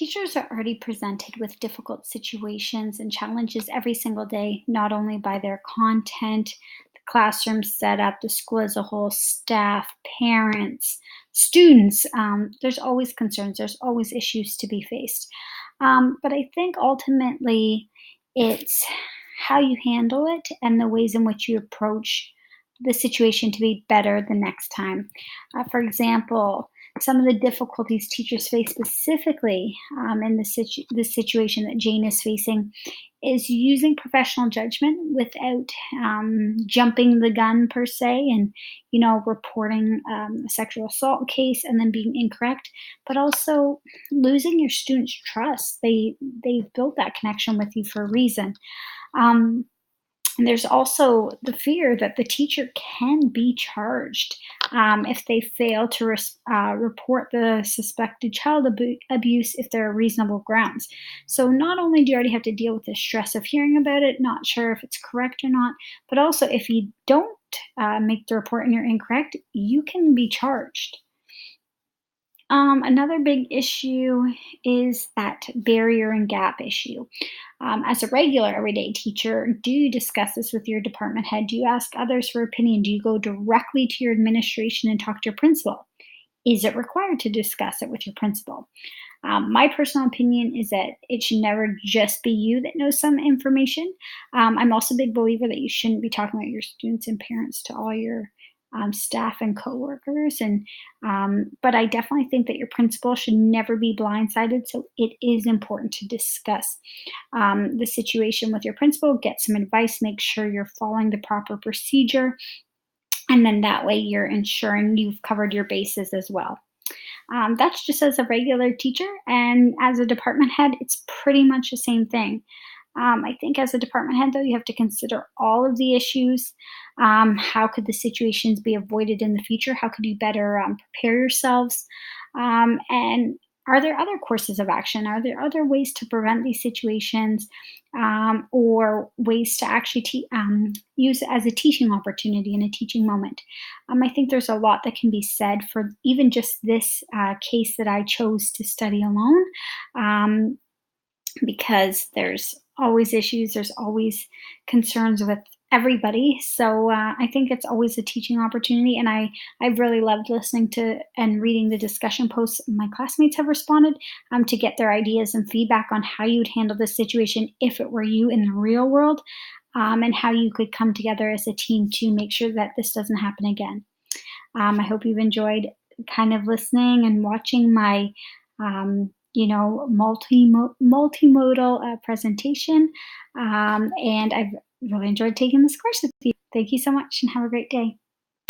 Teachers are already presented with difficult situations and challenges every single day, not only by their content, the classroom setup, the school as a whole, staff, parents, students. There's always concerns, there's always issues to be faced. But I think ultimately it's how you handle it and the ways in which you approach the situation to be better the next time. For example, some of the difficulties teachers face specifically in the situation that Jane is facing is using professional judgment without jumping the gun per se and reporting a sexual assault case and then being incorrect, but also losing your students' trust. They've built that connection with you for a reason. um, and there's also the fear that the teacher can be charged if they fail to report the suspected child abuse if there are reasonable grounds. So, not only do you already have to deal with the stress of hearing about it, not sure if it's correct or not, but also if you don't make the report and you're incorrect, you can be charged. Another big issue is that barrier and gap issue. As a regular everyday teacher, do you discuss this with your department head? Do you ask others for opinion? Do you go directly to your administration and talk to your principal? Is it required to discuss it with your principal? My personal opinion is that it should never just be you that knows some information. I'm also a big believer that you shouldn't be talking about your students and parents to all your staff and coworkers. But I definitely think that your principal should never be blindsided. So it is important to discuss the situation with your principal, get some advice, make sure you're following the proper procedure, and then that way you're ensuring you've covered your bases as well. That's just as a regular teacher, and as a department head, it's pretty much the same thing. I think as a department head, though, you have to consider all of the issues. How could the situations be avoided in the future? How could you better prepare yourselves? And are there other courses of action? Are there other ways to prevent these situations, or ways to actually use it as a teaching opportunity and a teaching moment? I think there's a lot that can be said for even just this case that I chose to study alone. Um, because there's always issues, there's always concerns with everybody. So I think it's always a teaching opportunity, and I've really loved listening to and reading the discussion posts my classmates have responded to get their ideas and feedback on how you would handle this situation if it were you in the real world, and how you could come together as a team to make sure that this doesn't happen again. I hope you've enjoyed kind of listening and watching my, multimodal presentation. And I've really enjoyed taking this course with you. Thank you so much and have a great day.